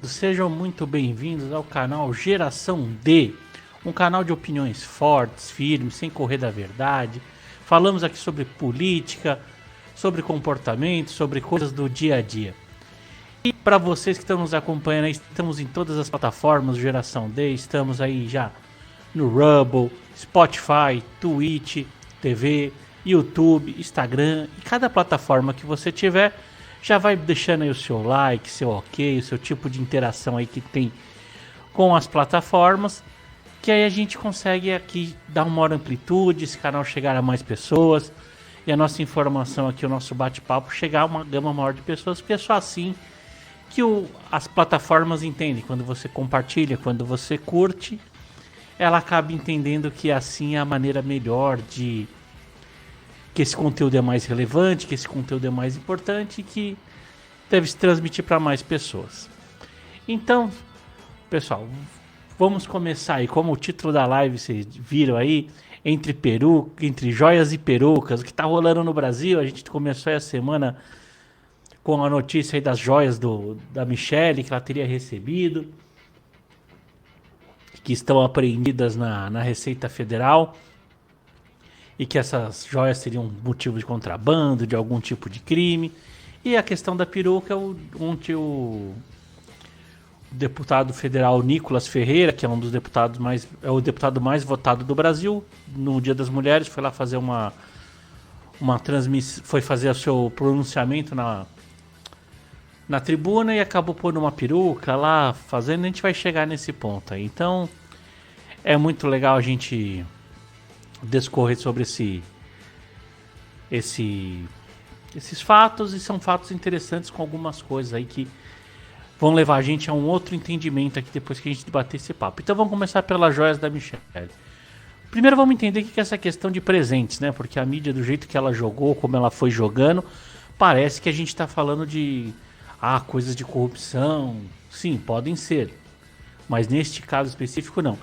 amigos, sejam muito bem-vindos ao canal Geração D, um canal de opiniões fortes, firmes, sem correr da verdade. Falamos aqui sobre política, sobre comportamento, sobre coisas do dia a dia. E para vocês que estão nos acompanhando, estamos em todas as plataformas do Geração D, estamos aí já no Rumble, Spotify, Twitch, TV, YouTube, Instagram e cada plataforma que você tiver. Já vai deixando aí o seu like, seu ok, o seu tipo de interação aí que tem com as plataformas, que aí a gente consegue aqui dar uma maior amplitude, esse canal chegar a mais pessoas e a nossa informação aqui, o nosso bate-papo chegar a uma gama maior de pessoas, porque é só assim que as plataformas entendem. Quando você compartilha, quando você curte, ela acaba entendendo que assim é a maneira melhor de... que esse conteúdo é mais relevante, que esse conteúdo é mais importante e que deve se transmitir para mais pessoas. Então, pessoal, vamos começar aí. Como o título da live vocês viram aí, entre joias e perucas, o que está rolando no Brasil. A gente começou essa semana com a notícia aí das joias da Michelle, que ela teria recebido, que estão apreendidas na Receita Federal, e que essas joias seriam motivo de contrabando, de algum tipo de crime. E a questão da peruca, onde o deputado federal Nicolas Ferreira, que é um dos deputados o deputado mais votado do Brasil, no Dia das Mulheres, foi lá fazer uma transmissão, foi fazer o seu pronunciamento na tribuna e acabou pondo uma peruca lá, fazendo. A gente vai chegar nesse ponto aí. Então, é muito legal a gente discorrer sobre esses fatos, e são fatos interessantes com algumas coisas aí que vão levar a gente a um outro entendimento aqui depois que a gente debater esse papo. Então vamos começar pelas joias da Michelle. Primeiro vamos entender o que é essa questão de presentes, né? Porque a mídia, do jeito que ela jogou, como ela foi jogando, parece que a gente está falando de coisas de corrupção. Sim, podem ser, mas neste caso específico não.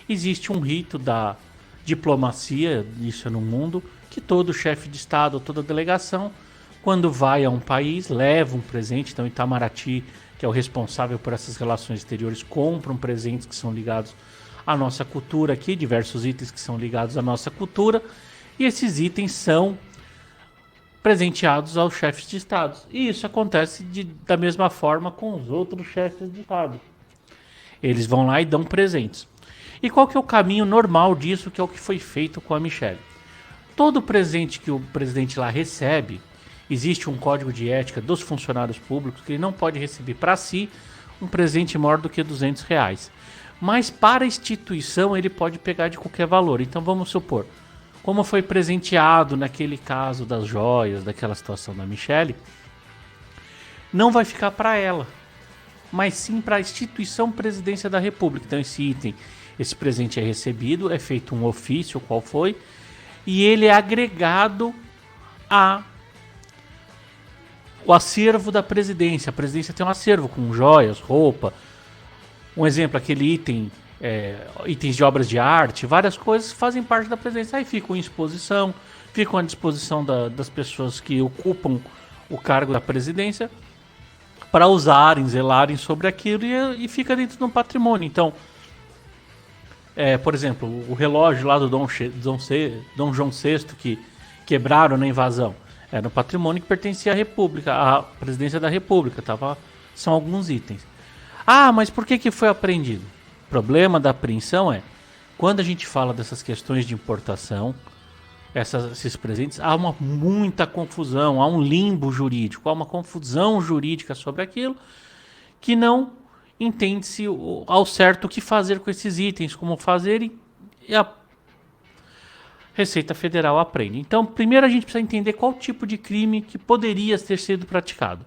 Existe um rito da diplomacia, isso é no mundo, que todo chefe de estado, toda delegação, quando vai a um país, leva um presente. Então Itamaraty, que é o responsável por essas relações exteriores, compram presentes que são ligados à nossa cultura aqui, diversos itens que são ligados à nossa cultura, e esses itens são presenteados aos chefes de estado. E isso acontece da mesma forma com os outros chefes de estado. Eles vão lá e dão presentes. E qual que é o caminho normal disso, que é o que foi feito com a Michelle? Todo presente que o presidente lá recebe, existe um código de ética dos funcionários públicos que ele não pode receber para si um presente maior do que R$200. Mas para a instituição ele pode pegar de qualquer valor. Então vamos supor, como foi presenteado naquele caso das joias, daquela situação da Michelle, não vai ficar para ela, mas sim para a instituição Presidência da República. Então esse presente é recebido, é feito um ofício, qual foi, e ele é agregado ao acervo da presidência. A presidência tem um acervo com joias, roupa. Um exemplo, aquele itens de obras de arte, várias coisas fazem parte da presidência. Aí ficam em exposição, ficam à disposição das pessoas que ocupam o cargo da presidência para usarem, zelarem sobre aquilo, e fica dentro de um patrimônio. Então, por exemplo, o relógio lá do Dom João VI que quebraram na invasão, era um patrimônio que pertencia à República, à Presidência da República. São alguns itens. Mas por que foi apreendido? O problema da apreensão é, quando a gente fala dessas questões de importação, esses presentes, há muita confusão, há um limbo jurídico, há uma confusão jurídica sobre aquilo, que não entende-se ao certo o que fazer com esses itens, como fazer, e a Receita Federal apreende. Então, primeiro a gente precisa entender qual tipo de crime que poderia ter sido praticado.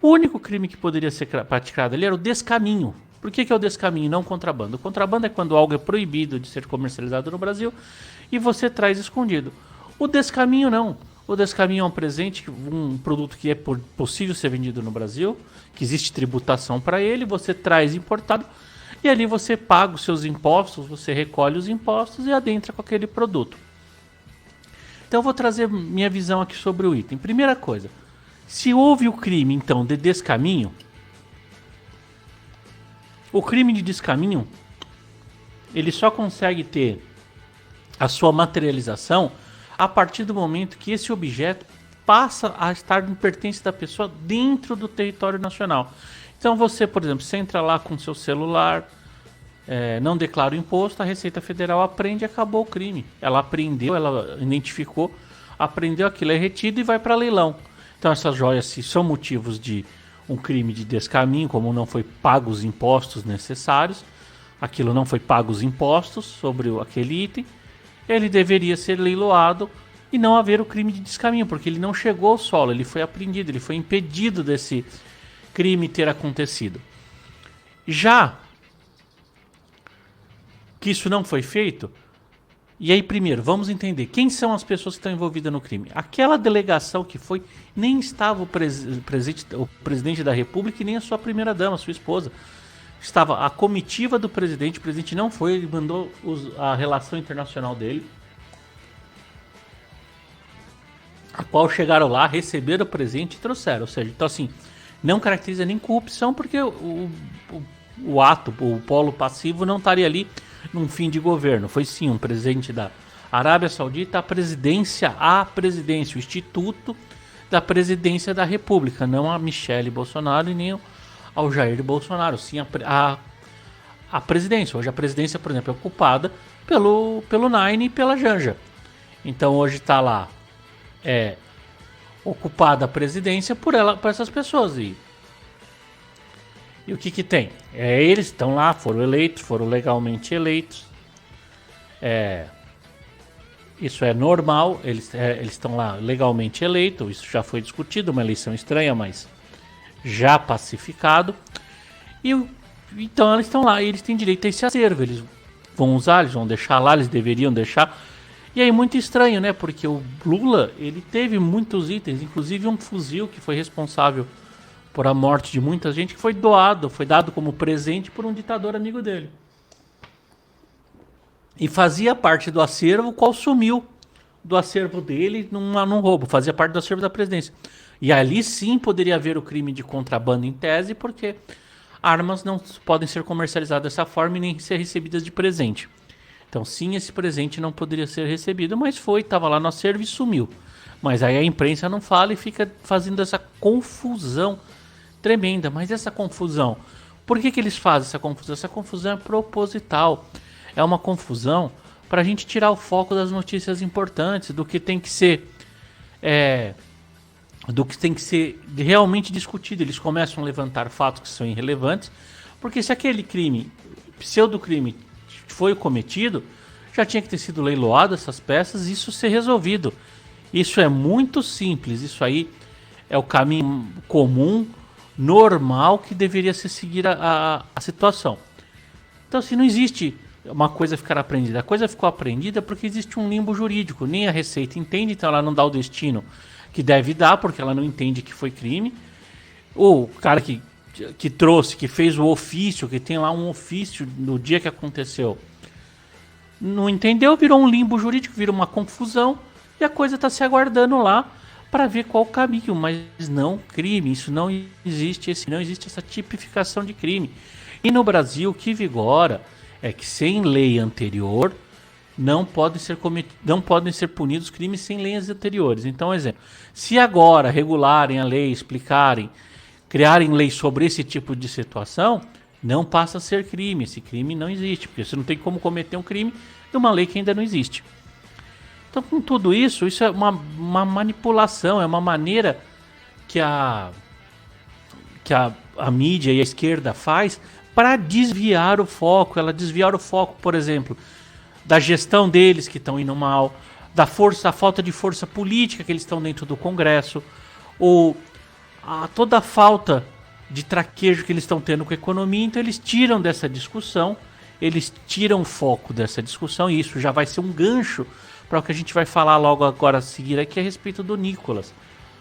O único crime que poderia ser praticado ali era o descaminho. Por que é o descaminho, não o contrabando? O contrabando é quando algo é proibido de ser comercializado no Brasil e você traz escondido. O descaminho não. O descaminho é um presente, um produto que é possível ser vendido no Brasil, que existe tributação para ele, você traz importado e ali você paga os seus impostos, você recolhe os impostos e adentra com aquele produto. Então eu vou trazer minha visão aqui sobre o item. Primeira coisa, se houve o crime então de descaminho, O crime de descaminho, ele só consegue ter a sua materialização a partir do momento que esse objeto passa a estar em pertence da pessoa dentro do território nacional. Então você, por exemplo, você entra lá com seu celular, não declara o imposto, a Receita Federal apreende e acabou o crime. Ela apreendeu, ela identificou, apreendeu, aquilo é retido e vai para leilão. Então essas joias, se são motivos de um crime de descaminho, como não foi pago os impostos necessários, aquilo não foi pago os impostos sobre aquele item, ele deveria ser leiloado e não haver o crime de descaminho, porque ele não chegou ao solo, ele foi apreendido, ele foi impedido desse crime ter acontecido. Já que isso não foi feito, e aí primeiro, vamos entender quem são as pessoas que estão envolvidas no crime. Aquela delegação que foi, nem estava o presidente da República e nem a sua primeira-dama, sua esposa. Estava a comitiva do presidente, o presidente não foi, ele mandou a relação internacional dele, a qual chegaram lá, receberam o presente e trouxeram. Ou seja, então assim, não caracteriza nem corrupção, porque o ato, o polo passivo não estaria ali num fim de governo. Foi sim um presidente da Arábia Saudita, a presidência, o instituto da presidência da República, não a Michele Bolsonaro e nem ao Jair Bolsonaro, sim a presidência. Hoje a presidência, por exemplo, é ocupada pelo Nine e pela Janja. Então hoje está lá ocupada a presidência por essas pessoas. E o que tem? Eles estão lá, foram eleitos, foram legalmente eleitos. Isso é normal, eles estão lá legalmente eleitos, isso já foi discutido, uma eleição estranha, mas já pacificado. Então eles estão lá, eles têm direito a esse acervo, eles vão usar, eles vão deixar lá, eles deveriam deixar. E aí muito estranho, né? Porque o Lula, ele teve muitos itens, inclusive um fuzil que foi responsável por a morte de muita gente, que foi dado como presente por um ditador amigo dele. E fazia parte do acervo, qual sumiu do acervo dele num roubo, fazia parte do acervo da presidência. E ali sim poderia haver o crime de contrabando em tese, porque armas não podem ser comercializadas dessa forma e nem ser recebidas de presente. Então sim, esse presente não poderia ser recebido, mas estava lá no acervo e sumiu. Mas aí a imprensa não fala e fica fazendo essa confusão tremenda. Mas essa confusão, por que eles fazem essa confusão? Essa confusão é proposital. É uma confusão para a gente tirar o foco das notícias importantes, do que tem que ser realmente discutido. Eles começam a levantar fatos que são irrelevantes, porque se aquele crime, pseudo-crime, foi cometido, já tinha que ter sido leiloado essas peças e isso ser resolvido. Isso é muito simples, isso aí é o caminho comum, normal, que deveria se seguir a situação. Então assim, não existe uma coisa ficar apreendida. A coisa ficou apreendida porque existe um limbo jurídico. Nem a Receita entende, então ela não dá o destino que deve dar, porque ela não entende que foi crime. O cara que trouxe, que fez o ofício, que tem lá um ofício no dia que aconteceu, não entendeu, virou um limbo jurídico, virou uma confusão e a coisa está se aguardando lá para ver qual o caminho, mas não crime, isso não existe, não existe essa tipificação de crime. E no Brasil o que vigora é que sem lei anterior não podem ser punidos crimes sem leis anteriores. Então, exemplo, se agora regularem a lei, explicarem, criarem lei sobre esse tipo de situação, não passa a ser crime. Esse crime não existe, porque você não tem como cometer um crime de uma lei que ainda não existe. Então, com tudo isso, isso é uma manipulação, é uma maneira que a mídia e a esquerda faz para desviar o foco. Ela desviar o foco, por exemplo, da gestão deles que estão indo mal, da falta de força política que eles estão dentro do Congresso, ou toda a falta de traquejo que eles estão tendo com a economia. Então eles tiram dessa discussão, eles tiram o foco dessa discussão, e isso já vai ser um gancho para o que a gente vai falar logo agora a seguir aqui a respeito do Nicolas,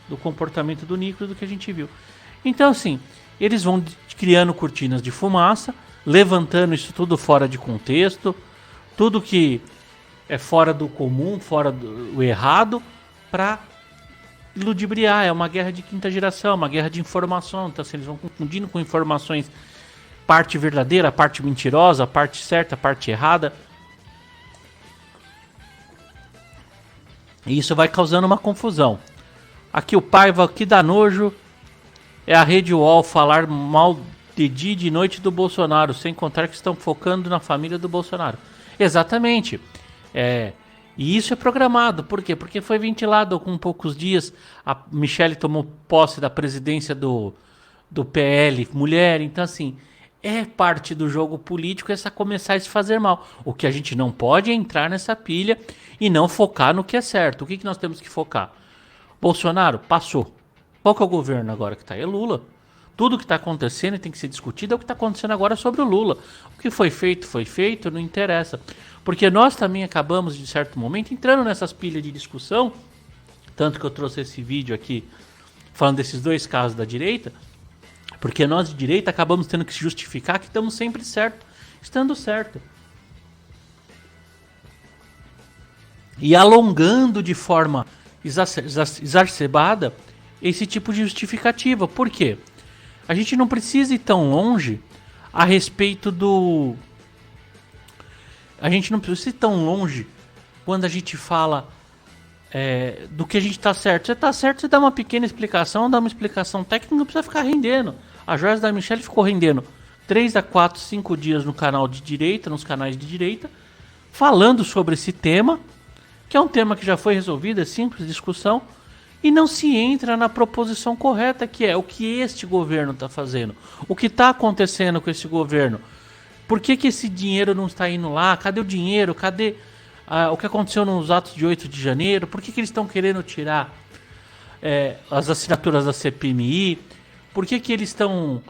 do comportamento do Nicolas, do que a gente viu. Então assim, eles vão criando cortinas de fumaça, levantando isso tudo fora de contexto, tudo que é fora do comum, fora do errado, para ludibriar. É uma guerra de quinta geração, uma guerra de informação. Então assim, eles vão confundindo com informações parte verdadeira, a parte mentirosa, a parte certa, a parte errada. E isso vai causando uma confusão. Aqui o Paiva, que dá nojo, é a Rede UOL falar mal de dia e de noite do Bolsonaro, sem contar que estão focando na família do Bolsonaro. Exatamente. E isso é programado. Por quê? Porque foi ventilado com poucos dias. A Michelle tomou posse da presidência do PL, mulher. Então, assim, é parte do jogo político essa começar a se fazer mal. O que a gente não pode é entrar nessa pilha e não focar no que é certo. O que nós temos que focar? Bolsonaro passou. Qual que é o governo agora que está? É Lula. Tudo que está acontecendo e tem que ser discutido é o que está acontecendo agora sobre o Lula. O que foi feito, não interessa. Porque nós também acabamos, de certo momento, entrando nessas pilhas de discussão. Tanto que eu trouxe esse vídeo aqui falando desses dois casos da direita. Porque nós de direita acabamos tendo que se justificar que estamos sempre certo, estando certo. E alongando de forma exacerbada esse tipo de justificativa. Por quê? A gente não precisa ir tão longe a respeito do... A gente não precisa ir tão longe quando a gente fala do que a gente está certo. Você está certo, você dá uma pequena explicação, dá uma explicação técnica, não precisa ficar rendendo. A Joyce da Michelle ficou rendendo 3 a 4, 5 dias no canal de direita, nos canais de direita, falando sobre esse tema, que é um tema que já foi resolvido, é simples discussão, e não se entra na proposição correta, que é o que este governo está fazendo. O que está acontecendo com esse governo? Por que esse dinheiro não está indo lá? Cadê o dinheiro? Cadê o que aconteceu nos atos de 8 de janeiro? Por que eles estão querendo tirar as assinaturas da CPMI? Por que eles estão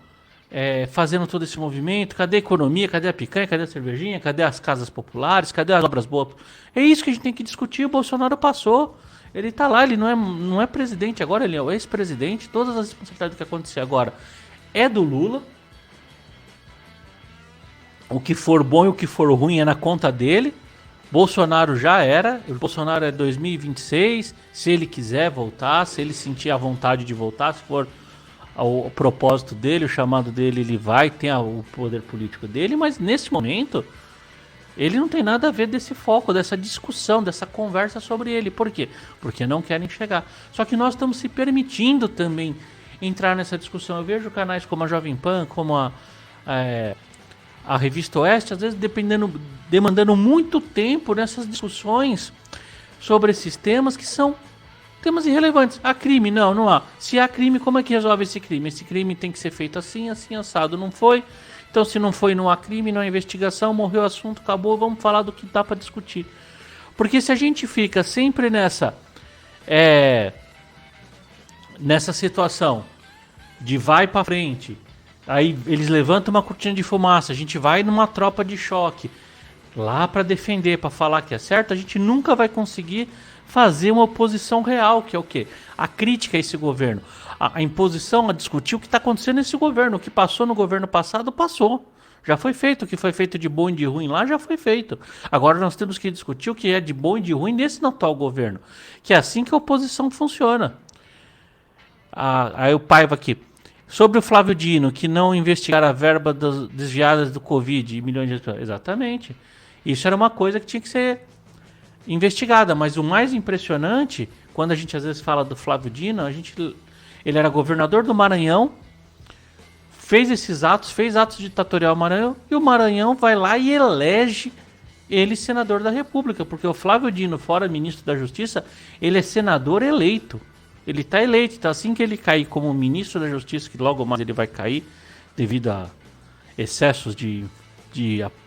fazendo todo esse movimento? Cadê a economia? Cadê a picanha? Cadê a cervejinha? Cadê as casas populares? Cadê as obras boas? É isso que a gente tem que discutir. O Bolsonaro passou. Ele tá lá, ele não é presidente agora, ele é o ex-presidente. Todas as responsabilidades do que acontecer agora é do Lula. O que for bom e o que for ruim é na conta dele. Bolsonaro já era. O Bolsonaro é 2026. Se ele quiser voltar, se ele sentir a vontade de voltar, se for o propósito dele, o chamado dele, ele vai ter o poder político dele. Mas nesse momento, ele não tem nada a ver desse foco, dessa discussão, dessa conversa sobre ele. Por quê? Porque não querem chegar. Só que nós estamos se permitindo também entrar nessa discussão. Eu vejo canais como a Jovem Pan, como a Revista Oeste, às vezes demandando muito tempo nessas discussões sobre esses temas que são temas irrelevantes. Há crime? Não há. Se há crime, como é que resolve esse crime? Esse crime tem que ser feito assim, assim, assado. Não foi? Então, se não foi, não há crime, não há investigação, morreu o assunto, acabou, vamos falar do que dá para discutir. Porque se a gente fica sempre nessa situação de vai para frente, aí eles levantam uma cortina de fumaça, a gente vai numa tropa de choque lá para defender, para falar que é certo, a gente nunca vai conseguir fazer uma oposição real, que é o quê? A crítica a esse governo, a imposição, a discutir o que está acontecendo nesse governo. O que passou no governo passado, passou. Já foi feito. O que foi feito de bom e de ruim lá, já foi feito. Agora nós temos que discutir o que é de bom e de ruim nesse atual governo. Que é assim que a oposição funciona. Aí o Paiva aqui. Sobre o Flávio Dino, que não investigaram a verba desviadas do Covid, milhões de pessoas. Exatamente. Isso era uma coisa que tinha que ser investigada, mas o mais impressionante, quando a gente às vezes fala do Flávio Dino, ele era governador do Maranhão, fez esses atos, fez atos ditatorial no Maranhão, e o Maranhão vai lá e elege ele senador da República, porque o Flávio Dino, fora ministro da Justiça, ele é senador eleito. Ele está eleito, então assim que ele cair como ministro da Justiça, que logo mais ele vai cair devido a excessos de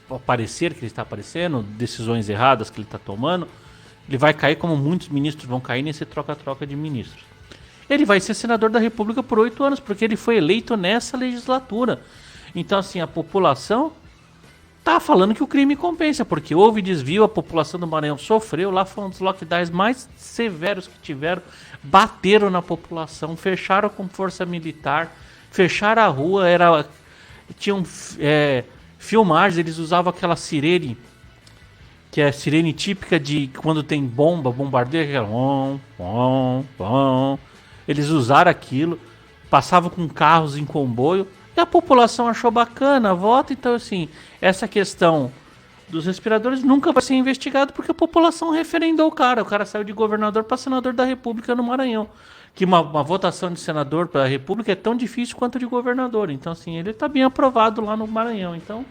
aparecer que ele está aparecendo, decisões erradas que ele está tomando, ele vai cair como muitos ministros vão cair nesse troca-troca de ministros. Ele vai ser senador da República por 8 anos, porque ele foi eleito nessa legislatura. Então, assim, a população tá falando que o crime compensa, porque houve desvio, a população do Maranhão sofreu, lá foi um dos lockdowns mais severos que tiveram, bateram na população, fecharam com força militar, fecharam a rua, tinham filmagens, eles usavam aquela sirene, que é a sirene típica de quando tem bombardeio, aquela eles usaram aquilo, passavam com carros em comboio, E a população achou bacana, vota. Então, assim, essa questão dos respiradores nunca vai ser investigado porque a população referendou o cara. O cara saiu de governador para senador da República no Maranhão. Que uma votação de senador para a República é tão difícil quanto de governador. Então, assim, ele está bem aprovado lá no Maranhão. Então,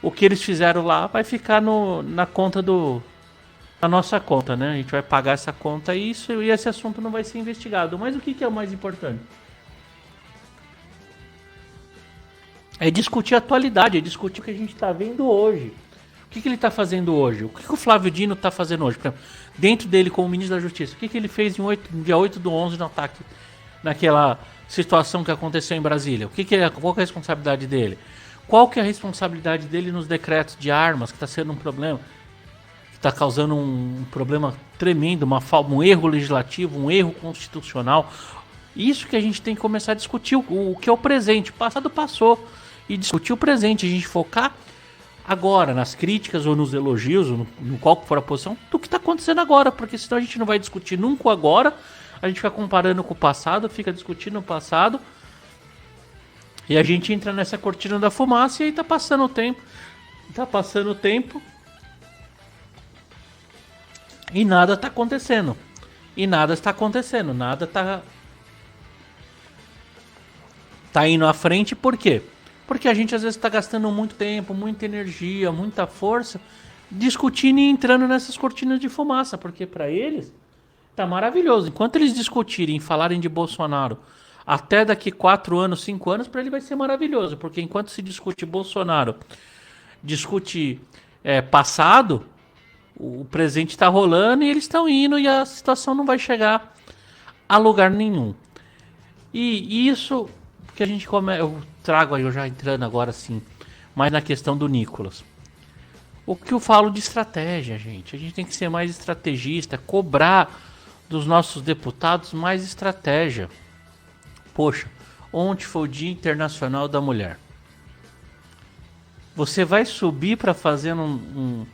o que eles fizeram lá vai ficar na conta na nossa conta, né? A gente vai pagar essa conta e esse assunto não vai ser investigado. Mas o que é o mais importante? É discutir a atualidade, é discutir o que a gente está vendo hoje. O que ele está fazendo hoje? O que o Flávio Dino está fazendo hoje? Por exemplo, dentro dele como ministro da Justiça, o que ele fez no dia 8/11 no ataque, naquela situação que aconteceu em Brasília? Qual que é a responsabilidade dele? Qual que é a responsabilidade dele nos decretos de armas, que está sendo um problema, que está causando um problema tremendo, um erro legislativo, um erro constitucional? Isso que a gente tem que começar a discutir, o que é o presente. O passado passou. E discutir o presente, a gente focar agora nas críticas ou nos elogios, no qual for a posição, do que está acontecendo agora, porque senão a gente não vai discutir nunca o agora, a gente fica comparando com o passado, fica discutindo o passado, e a gente entra nessa cortina da fumaça e aí tá passando o tempo, e nada está acontecendo, nada tá indo à frente. Por quê? Porque a gente às vezes está gastando muito tempo, muita energia, muita força discutindo e entrando nessas cortinas de fumaça, porque para eles tá maravilhoso. Enquanto eles discutirem e falarem de Bolsonaro até daqui 4 anos, 5 anos, para ele vai ser maravilhoso, porque enquanto se discute Bolsonaro, discute passado, o presente está rolando e eles estão indo e a situação não vai chegar a lugar nenhum. E isso que a gente eu trago aí, eu já entrando agora assim, mais na questão do Nicolas. O que eu falo de estratégia, gente? A gente tem que ser mais estrategista, cobrar dos nossos deputados mais estratégia. Poxa, ontem foi o Dia Internacional da Mulher. Você vai subir para fazer um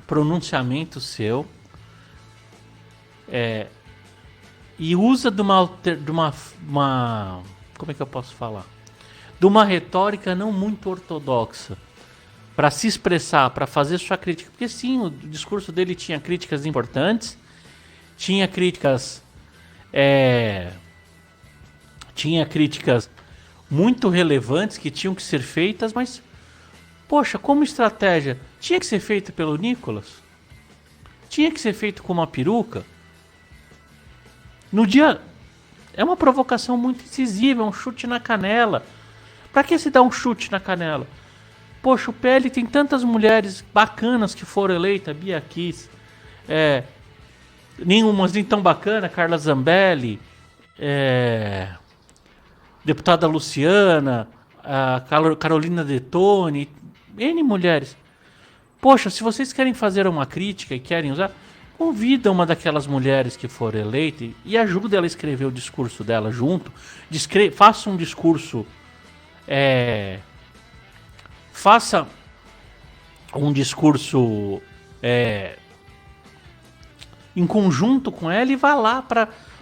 pronunciamento seu e usa de uma como é que eu posso falar? De uma retórica não muito ortodoxa para se expressar, para fazer sua crítica. Porque sim, o discurso dele tinha críticas importantes, tinha críticas muito relevantes que tinham que ser feitas, mas poxa, como estratégia, tinha que ser feito pelo Nicolas? Tinha que ser feito com uma peruca? No dia... É uma provocação muito incisiva, é um chute na canela. Pra que se dá um chute na canela? Poxa, o PL tem tantas mulheres bacanas que foram eleitas, Bia Kiss, nenhuma nem tão bacana, Carla Zambelli, deputada Luciana, a Carolina Detone, N mulheres. Poxa, se vocês querem fazer uma crítica e querem usar... Convida uma daquelas mulheres que foram eleitas e ajuda ela a escrever o discurso dela junto. Faça um discurso. Faça um discurso em conjunto com ela e vá lá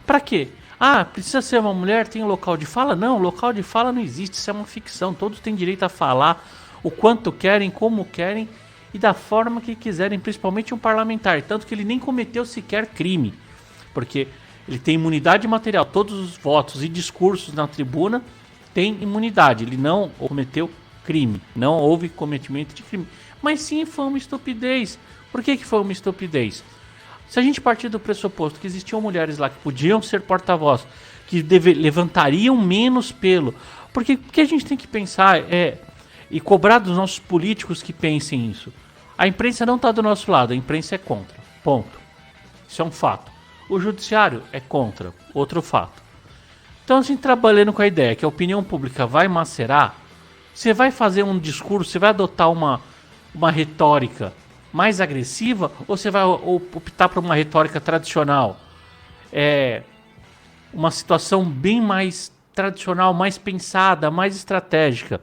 pra quê? Ah, precisa ser uma mulher, tem um local de fala? Não, local de fala não existe, isso é uma ficção. Todos têm direito a falar o quanto querem, como querem e da forma que quiserem, principalmente um parlamentar. Tanto que ele nem cometeu sequer crime, porque ele tem imunidade material. Todos os votos e discursos na tribuna têm imunidade. Ele não cometeu crime, não houve cometimento de crime. Mas sim, foi uma estupidez. Por que foi uma estupidez? Se a gente partir do pressuposto que existiam mulheres lá que podiam ser porta-voz, que levantariam menos pelo... Porque a gente tem que pensar e cobrar dos nossos políticos que pensem isso. A imprensa não está do nosso lado, a imprensa é contra. Ponto. Isso é um fato. O judiciário é contra. Outro fato. Então, assim, trabalhando com a ideia que a opinião pública vai macerar, você vai fazer um discurso, você vai adotar uma retórica mais agressiva ou você vai optar por uma retórica tradicional? Uma situação bem mais tradicional, mais pensada, mais estratégica.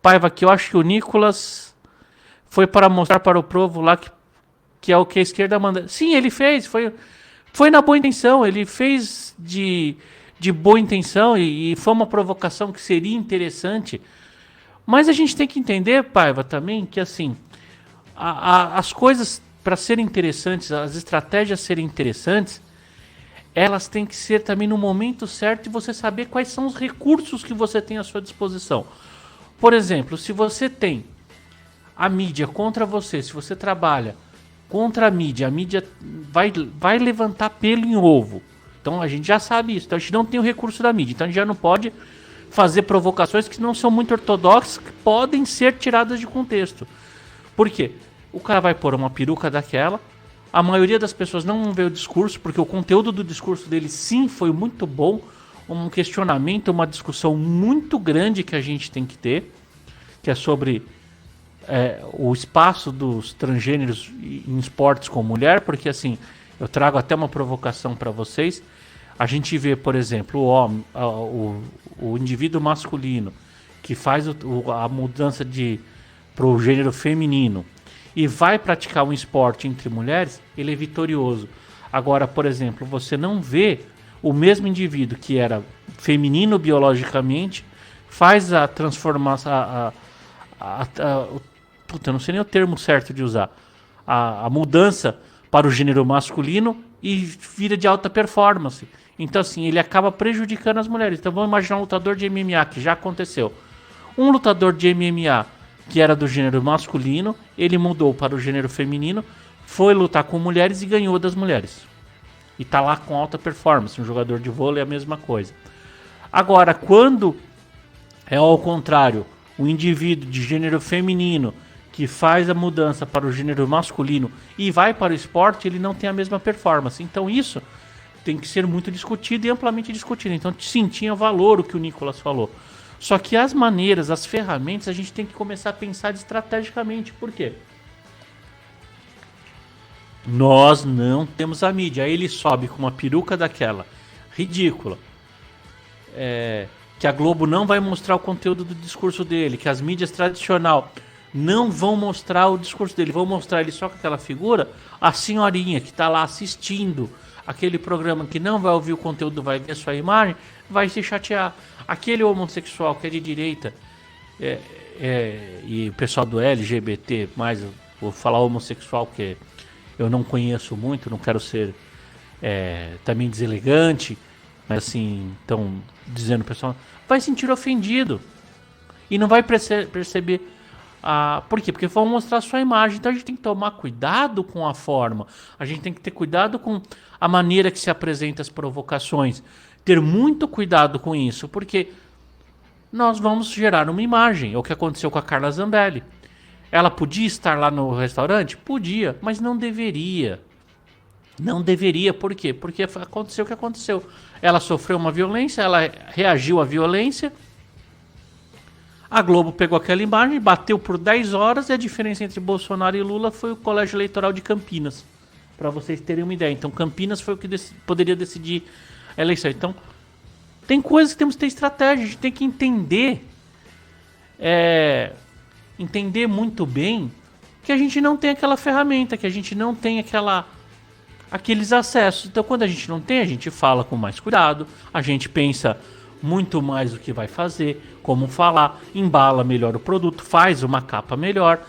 Paiva, que eu acho que o Nicolas foi para mostrar para o povo lá que é o que a esquerda manda. Sim, ele fez, foi na boa intenção, ele fez de de boa intenção e foi uma provocação que seria interessante. Mas a gente tem que entender, Paiva, também que assim, as coisas para serem interessantes, as estratégias serem interessantes, elas têm que ser também no momento certo e você saber quais são os recursos que você tem à sua disposição. Por exemplo, se você tem a mídia contra você, se você trabalha contra a mídia vai levantar pelo em ovo. Então a gente já sabe isso. Então a gente não tem o recurso da mídia. Então a gente já não pode fazer provocações que não são muito ortodoxas, que podem ser tiradas de contexto. Por quê? O cara vai pôr uma peruca daquela, a maioria das pessoas não vão ver o discurso, porque o conteúdo do discurso dele sim foi muito bom, um questionamento, uma discussão muito grande que a gente tem que ter, que é sobre o espaço dos transgêneros em esportes com mulher, porque assim, eu trago até uma provocação para vocês. A gente vê, por exemplo, o indivíduo masculino que faz a mudança para o gênero feminino e vai praticar um esporte entre mulheres, ele é vitorioso. Agora, por exemplo, você não vê o mesmo indivíduo que era feminino biologicamente, faz a transformação, eu não sei nem o termo certo de usar, a mudança para o gênero masculino e vira de alta performance. Então, assim, ele acaba prejudicando as mulheres. Então, vamos imaginar um lutador de MMA, que já aconteceu. Um lutador de MMA que era do gênero masculino, ele mudou para o gênero feminino, foi lutar com mulheres e ganhou das mulheres. E tá lá com alta performance. Um jogador de vôlei é a mesma coisa. Agora, quando é ao contrário, o indivíduo de gênero feminino que faz a mudança para o gênero masculino e vai para o esporte, ele não tem a mesma performance. Então isso tem que ser muito discutido e amplamente discutido. Então sim, tinha valor o que o Nicolas falou. Só que as maneiras, as ferramentas, a gente tem que começar a pensar estrategicamente. Por quê? Nós não temos a mídia. Aí ele sobe com uma peruca daquela, ridícula. Que a Globo não vai mostrar o conteúdo do discurso dele, que as mídias tradicionais não vão mostrar o discurso dele, vão mostrar ele só com aquela figura, a senhorinha que está lá assistindo aquele programa, que não vai ouvir o conteúdo, vai ver a sua imagem, vai se chatear. Aquele homossexual que é de direita, e o pessoal do LGBT, mais vou falar homossexual, porque eu não conheço muito, não quero ser também deselegante, mas assim, estão dizendo o pessoal, vai se sentir ofendido e não vai perceber. Por quê? Porque vão mostrar a sua imagem. Então a gente tem que tomar cuidado com a forma, a gente tem que ter cuidado com a maneira que se apresenta as provocações, ter muito cuidado com isso, porque nós vamos gerar uma imagem. É o que aconteceu com a Carla Zambelli. Ela podia estar lá no restaurante? Podia, mas não deveria. Não deveria, por quê? Porque aconteceu o que aconteceu. Ela sofreu uma violência, ela reagiu à violência. A Globo pegou aquela imagem, bateu por 10 horas e a diferença entre Bolsonaro e Lula foi o Colégio Eleitoral de Campinas. Para vocês terem uma ideia. Então Campinas foi o que poderia decidir a eleição. Então tem coisas que temos que ter estratégia. A gente tem que entender muito bem que a gente não tem aquela ferramenta, que a gente não tem aqueles acessos. Então quando a gente não tem, a gente fala com mais cuidado, a gente pensa muito mais o que vai fazer, como falar, embala melhor o produto, faz uma capa melhor.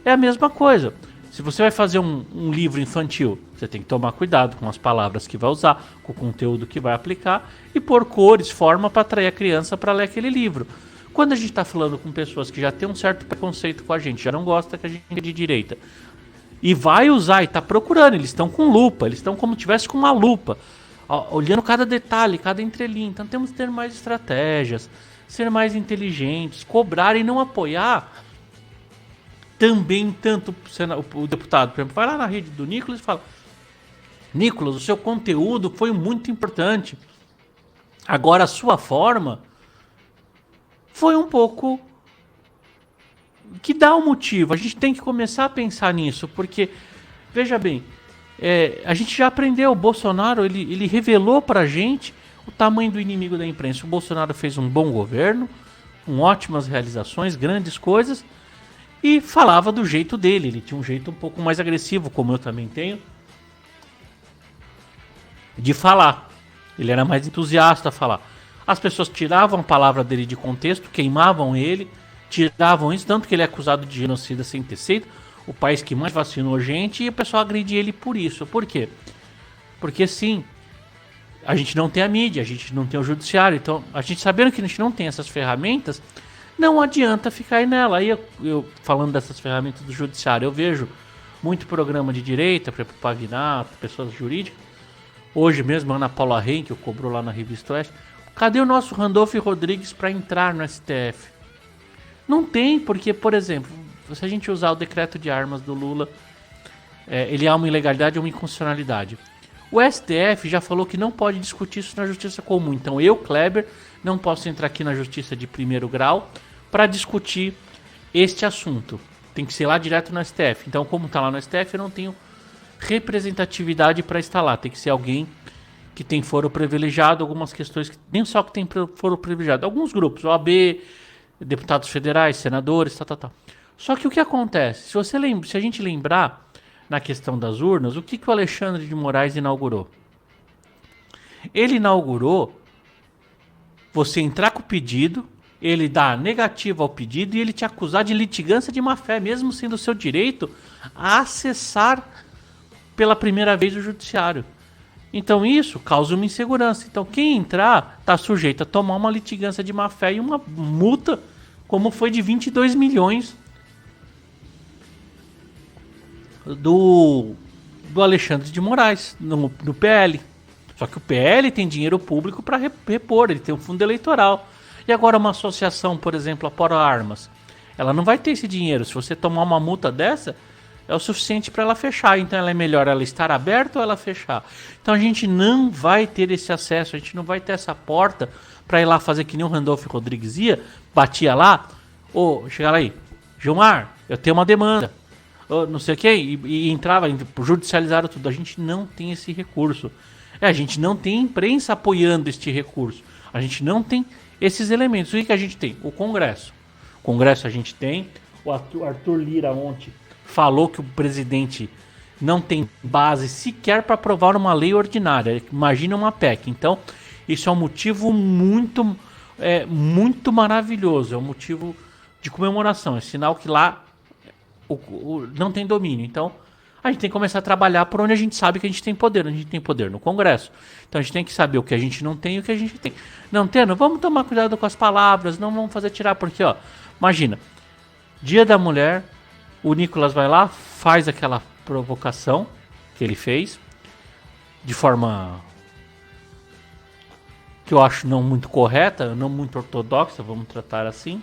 É a mesma coisa. Se você vai fazer um livro infantil, você tem que tomar cuidado com as palavras que vai usar, com o conteúdo que vai aplicar e pôr cores, forma para atrair a criança para ler aquele livro. Quando a gente está falando com pessoas que já têm um certo preconceito com a gente, já não gosta que a gente é de direita, e vai usar e está procurando, eles estão com lupa, eles estão como se tivesse com uma lupa, olhando cada detalhe, cada entrelinha. Então temos que ter mais estratégias, ser mais inteligentes, cobrar e não apoiar também tanto o deputado. Por exemplo, vai lá na rede do Nicolas e fala: Nicolas, o seu conteúdo foi muito importante, agora a sua forma foi um pouco que dá um motivo. A gente tem que começar a pensar nisso, porque veja bem, a gente já aprendeu. O Bolsonaro ele revelou pra gente o tamanho do inimigo da imprensa. O Bolsonaro fez um bom governo, com ótimas realizações, grandes coisas, e falava do jeito dele. Ele tinha um jeito um pouco mais agressivo, como eu também tenho, de falar. Ele era mais entusiasta a falar. As pessoas tiravam a palavra dele de contexto, queimavam ele, tiravam isso, tanto que ele é acusado de genocida sem ter sido, o país que mais vacinou gente, e o pessoal agredia ele por isso. Por quê? Porque sim, a gente não tem a mídia, a gente não tem o judiciário, então a gente sabendo que a gente não tem essas ferramentas, não adianta ficar aí nela. Aí eu falando dessas ferramentas do judiciário, eu vejo muito programa de direita, para Pavinato, pessoas jurídicas. Hoje mesmo, a Ana Paula Henke, que cobrou lá na Revista Oeste. Cadê o nosso Randolph Rodrigues para entrar no STF? Não tem, porque, por exemplo, se a gente usar o decreto de armas do Lula, ele há uma ilegalidade ou uma inconstitucionalidade. O STF já falou que não pode discutir isso na justiça comum. Então eu, Kleber, não posso entrar aqui na justiça de primeiro grau para discutir este assunto. Tem que ser lá direto no STF. Então, como está lá no STF, eu não tenho representatividade para estar lá. Tem que ser alguém que tem foro privilegiado, algumas questões que nem só que tem foro privilegiado, alguns grupos, OAB, deputados federais, senadores, tal. Só que o que acontece? Se a gente lembrar na questão das urnas, o que o Alexandre de Moraes inaugurou? Ele inaugurou você entrar com o pedido, ele dá negativa ao pedido e ele te acusar de litigância de má-fé, mesmo sendo o seu direito a acessar pela primeira vez o judiciário. Então isso causa uma insegurança. Então quem entrar está sujeito a tomar uma litigância de má-fé e uma multa, como foi de 22 milhões do Alexandre de Moraes no PL. Só que o PL tem dinheiro público para repor, ele tem um fundo eleitoral. E agora uma associação, por exemplo, a Poro Armas, ela não vai ter esse dinheiro. Se você tomar uma multa dessa, é o suficiente para ela fechar. Então é melhor ela estar aberta ou ela fechar. Então a gente não vai ter esse acesso, a gente não vai ter essa porta para ir lá fazer que nem o Randolph Rodrigues ia, batia lá, chega lá aí, Gilmar, eu tenho uma demanda, não sei o que, e entrava, judicializaram tudo. A gente não tem esse recurso. A gente não tem imprensa apoiando este recurso. A gente não tem esses elementos. O que a gente tem? O Congresso. O Congresso a gente tem. O Arthur Lira ontem falou que o presidente não tem base sequer para aprovar uma lei ordinária. Imagina uma PEC. Então, isso é um motivo muito maravilhoso. É um motivo de comemoração. É sinal que lá não tem domínio. Então, a gente tem que começar a trabalhar por onde a gente sabe que a gente tem poder. A gente tem poder no Congresso. Então, a gente tem que saber o que a gente não tem e o que a gente tem. Não tendo, vamos tomar cuidado com as palavras. Não vamos fazer tirar, porque, imagina, Dia da Mulher, o Nicolas vai lá, faz aquela provocação que ele fez, de forma que eu acho não muito correta, não muito ortodoxa, vamos tratar assim.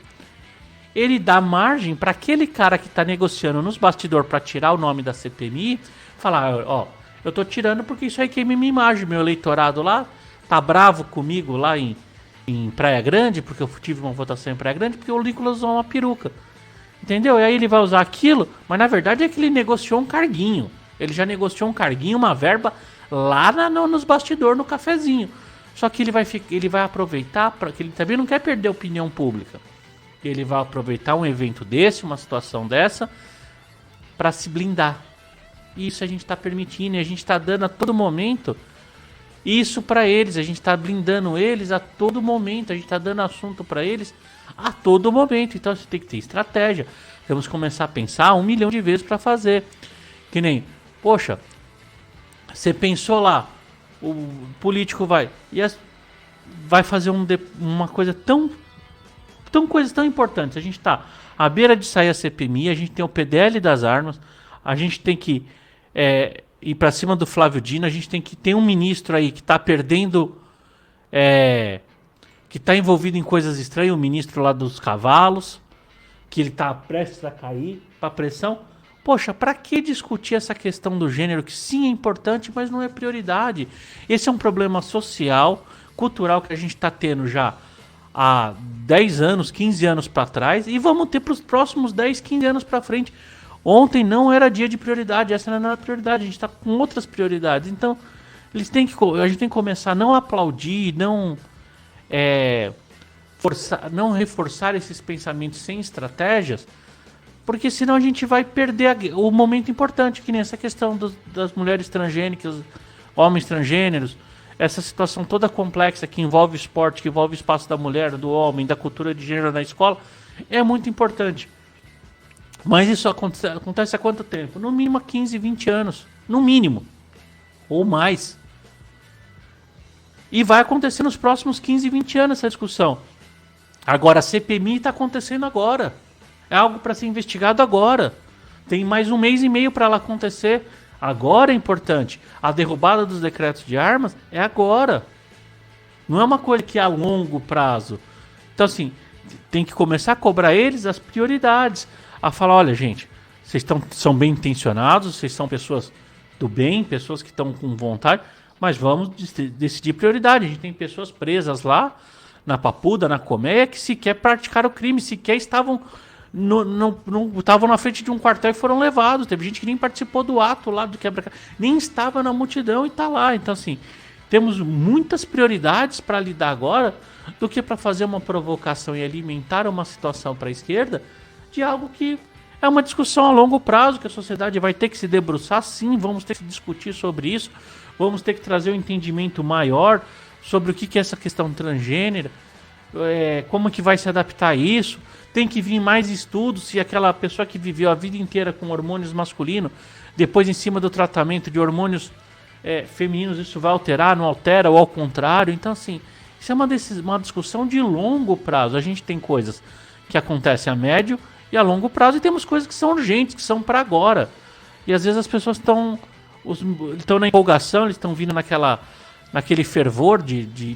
Ele dá margem para aquele cara que está negociando nos bastidores para tirar o nome da CPMI, falar, eu tô tirando porque isso aí queima minha imagem, meu eleitorado lá tá bravo comigo lá em Praia Grande, porque eu tive uma votação em Praia Grande, porque o Nicolas usou uma peruca. Entendeu? E aí ele vai usar aquilo, mas na verdade é que ele negociou um carguinho. Ele já negociou um carguinho, uma verba lá nos bastidores, no cafezinho. Só que ele vai aproveitar, que ele também não quer perder a opinião pública. Ele vai aproveitar um evento desse, uma situação dessa, para se blindar. E isso a gente está permitindo, e a gente está dando a todo momento isso para eles. A gente está blindando eles a todo momento, a gente está dando assunto para eles a todo momento. Então você tem que ter estratégia. Temos que começar a pensar 1 milhão de vezes para fazer. Que nem, poxa, você pensou lá, o político vai fazer uma coisa coisas tão importantes. A gente está à beira de sair a CPMI, a gente tem o PDL das armas, a gente tem que ir para cima do Flávio Dino, a gente tem que ter um ministro aí que está perdendo, que está envolvido em coisas estranhas, o ministro lá dos cavalos, que ele está prestes a cair para pressão. Poxa, para que discutir essa questão do gênero, que sim é importante, mas não é prioridade? Esse é um problema social, cultural que a gente está tendo já há 10 anos, 15 anos para trás, e vamos ter para os próximos 10, 15 anos para frente. Ontem não era dia de prioridade, essa não era a prioridade, a gente está com outras prioridades. Então, a gente tem que começar a não aplaudir, não reforçar esses pensamentos sem estratégias, porque senão a gente vai perder o momento importante, que nem essa questão das mulheres transgênicas, homens transgêneros, essa situação toda complexa que envolve esporte, que envolve o espaço da mulher, do homem, da cultura de gênero na escola, é muito importante. Mas isso acontece há quanto tempo? No mínimo há 15, 20 anos. No mínimo. Ou mais. E vai acontecer nos próximos 15, 20 anos essa discussão. Agora, a CPMI está acontecendo agora. É algo para ser investigado agora. Tem mais um mês e meio para ela acontecer. Agora é importante. A derrubada dos decretos de armas é agora. Não é uma coisa que é a longo prazo. Então, assim, tem que começar a cobrar eles as prioridades. A falar, olha, gente, vocês são bem intencionados, vocês são pessoas do bem, pessoas que estão com vontade, mas vamos decidir prioridade. A gente tem pessoas presas lá, na Papuda, na Colmeia, que sequer praticaram o crime, sequer estavam na frente de um quartel e foram levados. Teve gente que nem participou do ato lá do quebra-cabeça, nem estava na multidão e está lá. Então, assim, temos muitas prioridades para lidar agora do que para fazer uma provocação e alimentar uma situação para a esquerda de algo que é uma discussão a longo prazo, que a sociedade vai ter que se debruçar, sim, vamos ter que discutir sobre isso, vamos ter que trazer um entendimento maior sobre o que é essa questão transgênera, como que vai se adaptar a isso, tem que vir mais estudos se aquela pessoa que viveu a vida inteira com hormônios masculinos, depois em cima do tratamento de hormônios femininos, isso vai alterar, não altera, ou ao contrário. Então, assim, isso é uma discussão de longo prazo. A gente tem coisas que acontecem a médio e a longo prazo, e temos coisas que são urgentes, que são para agora. E às vezes as pessoas estão na empolgação, eles estão vindo naquele fervor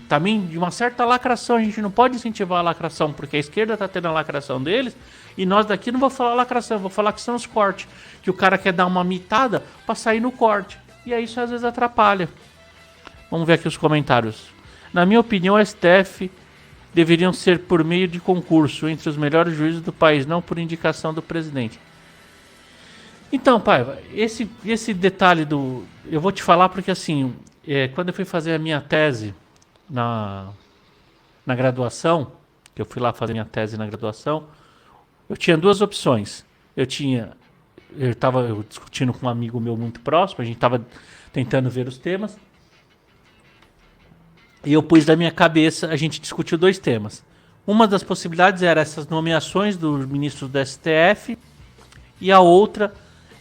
também de uma certa lacração. A gente não pode incentivar a lacração, porque a esquerda está tendo a lacração deles, e nós daqui não vou falar lacração, vou falar que são os cortes, que o cara quer dar uma mitada para sair no corte, e aí isso às vezes atrapalha. Vamos ver aqui os comentários. Na minha opinião, o STF deveriam ser por meio de concurso entre os melhores juízes do país, não por indicação do presidente. Então, Paiva, esse detalhe eu vou te falar porque, assim, quando eu fui fazer a minha tese na graduação, que eu fui lá fazer minha tese na graduação, eu tinha duas opções. Eu estava discutindo com um amigo meu muito próximo, a gente estava tentando ver os temas, e eu pus na minha cabeça, a gente discutiu dois temas. Uma das possibilidades era essas nomeações dos ministros do STF, e a outra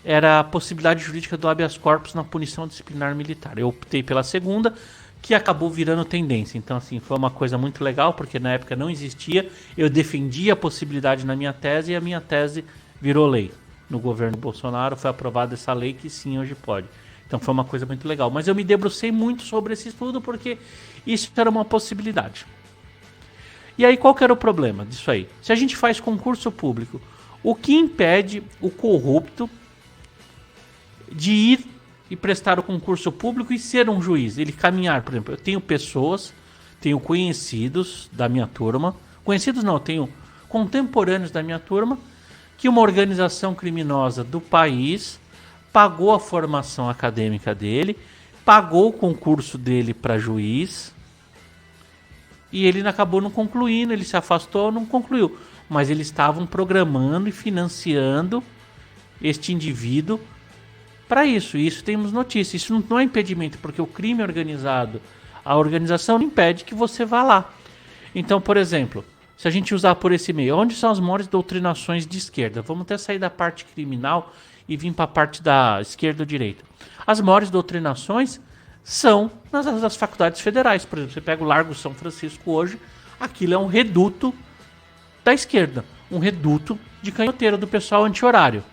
era a possibilidade jurídica do habeas corpus na punição disciplinar militar. Eu optei pela segunda, que acabou virando tendência. Então, assim, foi uma coisa muito legal, porque na época não existia. Eu defendi a possibilidade na minha tese, e a minha tese virou lei. No governo Bolsonaro foi aprovada essa lei que sim, hoje pode. Então foi uma coisa muito legal. Mas eu me debrucei muito sobre esse estudo, porque isso era uma possibilidade. E aí, qual que era o problema disso aí? Se a gente faz concurso público, o que impede o corrupto de ir e prestar o concurso público e ser um juiz? Ele caminhar, por exemplo, eu tenho conhecidos da minha turma, conhecidos não, eu tenho contemporâneos da minha turma, que uma organização criminosa do país pagou a formação acadêmica dele, pagou o concurso dele para juiz, e ele acabou não concluindo, ele se afastou, não concluiu. Mas eles estavam programando e financiando este indivíduo para isso. E isso temos notícia. Isso não é impedimento, porque o crime organizado, a organização não impede que você vá lá. Então, por exemplo, se a gente usar por esse meio, onde são as maiores doutrinações de esquerda? Vamos até sair da parte criminal e vir para a parte da esquerda ou direita. As maiores doutrinações são nas faculdades federais. Por exemplo, você pega o Largo São Francisco hoje, aquilo é um reduto da esquerda, um reduto de canhoteiro do pessoal anti-horário.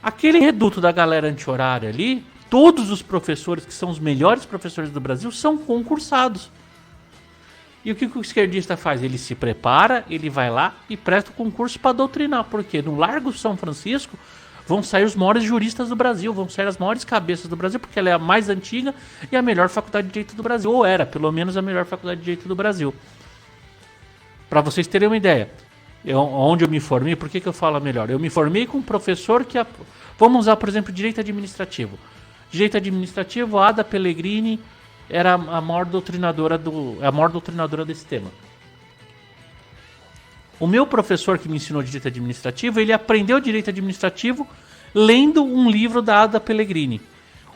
Aquele reduto da galera anti-horária ali, todos os professores que são os melhores professores do Brasil são concursados. E o que o esquerdista faz? Ele se prepara, ele vai lá e presta o concurso para doutrinar, porque no Largo São Francisco vão sair os maiores juristas do Brasil, vão sair as maiores cabeças do Brasil, porque ela é a mais antiga e a melhor faculdade de direito do Brasil, ou era, pelo menos, a melhor faculdade de direito do Brasil. Para vocês terem uma ideia, onde eu me formei, por que eu falo melhor? Eu me formei com um professor que... Vamos usar, por exemplo, direito administrativo. Direito administrativo, a Ada Pellegrini era a maior doutrinadora desse tema. O meu professor que me ensinou direito administrativo, ele aprendeu direito administrativo lendo um livro da Ada Pellegrini.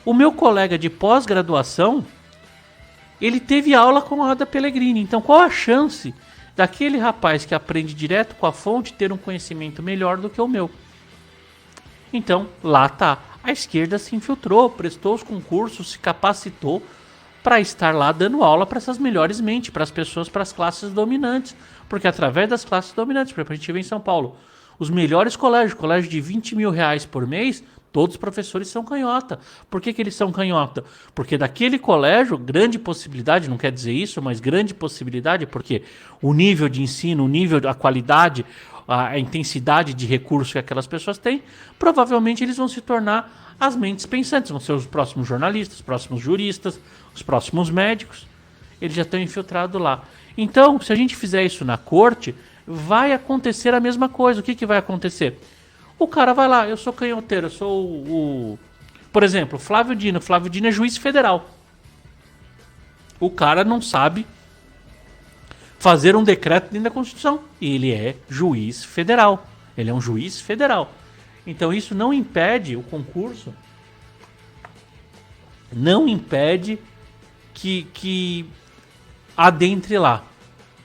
O meu colega de pós-graduação, ele teve aula com a Ada Pellegrini. Então qual a chance daquele rapaz que aprende direto com a fonte ter um conhecimento melhor do que o meu? Então, lá tá. A esquerda se infiltrou, prestou os concursos, se capacitou para estar lá dando aula para essas melhores mentes, para as pessoas, para as classes dominantes. Porque através das classes dominantes, por exemplo, a gente vê em São Paulo, os melhores colégios, colégio de 20 mil reais por mês, todos os professores são canhota. Por que eles são canhota? Porque daquele colégio, grande possibilidade, não quer dizer isso, mas grande possibilidade, porque o nível de ensino, o nível, a qualidade, a intensidade de recurso que aquelas pessoas têm, provavelmente eles vão se tornar as mentes pensantes, vão ser os próximos jornalistas, os próximos juristas, os próximos médicos. Eles já estão infiltrados lá. Então, se a gente fizer isso na corte, vai acontecer a mesma coisa. O que vai acontecer? O cara vai lá, eu sou canhoteiro, eu sou o... Por exemplo, Flávio Dino. Flávio Dino é juiz federal. O cara não sabe fazer um decreto dentro da Constituição. E ele é juiz federal. Ele é um juiz federal. Então isso não impede o concurso, não impede que adentre lá.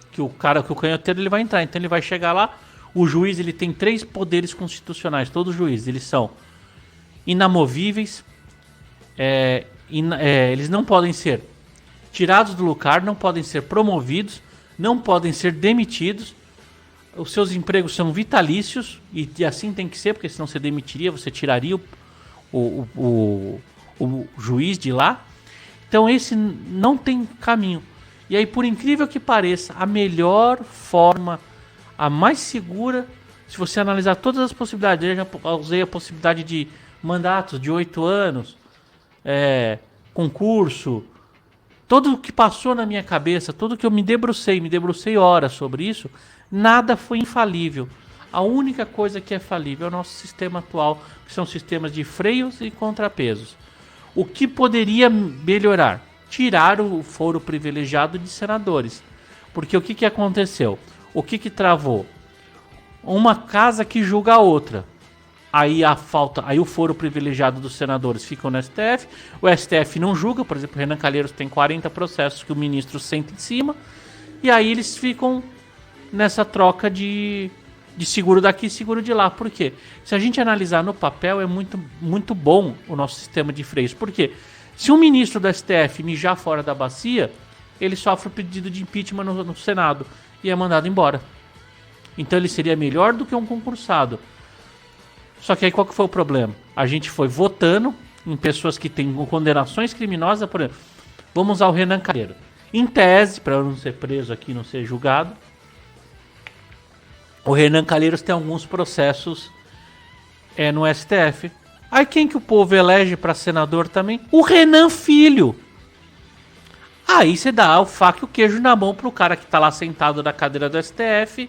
Que o canhoteiro ele vai entrar. Então ele vai chegar lá. O juiz ele tem 3 poderes constitucionais. Todos os juízes eles são inamovíveis. Eles não podem ser tirados do lugar, não podem ser promovidos, não podem ser demitidos. Os seus empregos são vitalícios e assim tem que ser, porque senão você demitiria, você tiraria o juiz de lá. Então esse não tem caminho. E aí, por incrível que pareça, a melhor forma, a mais segura, se você analisar todas as possibilidades, eu já usei a possibilidade de mandatos de 8 anos, concurso, tudo o que passou na minha cabeça, tudo que eu me debrucei horas sobre isso, nada foi infalível. A única coisa que é falível é o nosso sistema atual, que são sistemas de freios e contrapesos. O que poderia melhorar? Tirar o foro privilegiado de senadores. Porque o que aconteceu? O que travou? Uma casa que julga a outra. Aí o foro privilegiado dos senadores fica no STF. O STF não julga, por exemplo, o Renan Calheiros tem 40 processos que o ministro senta em cima. E aí eles ficam nessa troca de seguro daqui e seguro de lá. Por quê? Se a gente analisar no papel, é muito, muito bom o nosso sistema de freios. Por quê? Se um ministro do STF mijar fora da bacia, ele sofre o pedido de impeachment no Senado e é mandado embora. Então ele seria melhor do que um concursado. Só que aí qual que foi o problema? A gente foi votando em pessoas que têm condenações criminosas, por exemplo, vamos usar o Renan Calheiros. Em tese, para eu não ser preso aqui, não ser julgado, o Renan Calheiros tem alguns processos no STF. Aí quem que o povo elege para senador também? O Renan Filho. Aí você dá o faca e o queijo na mão pro cara que tá lá sentado na cadeira do STF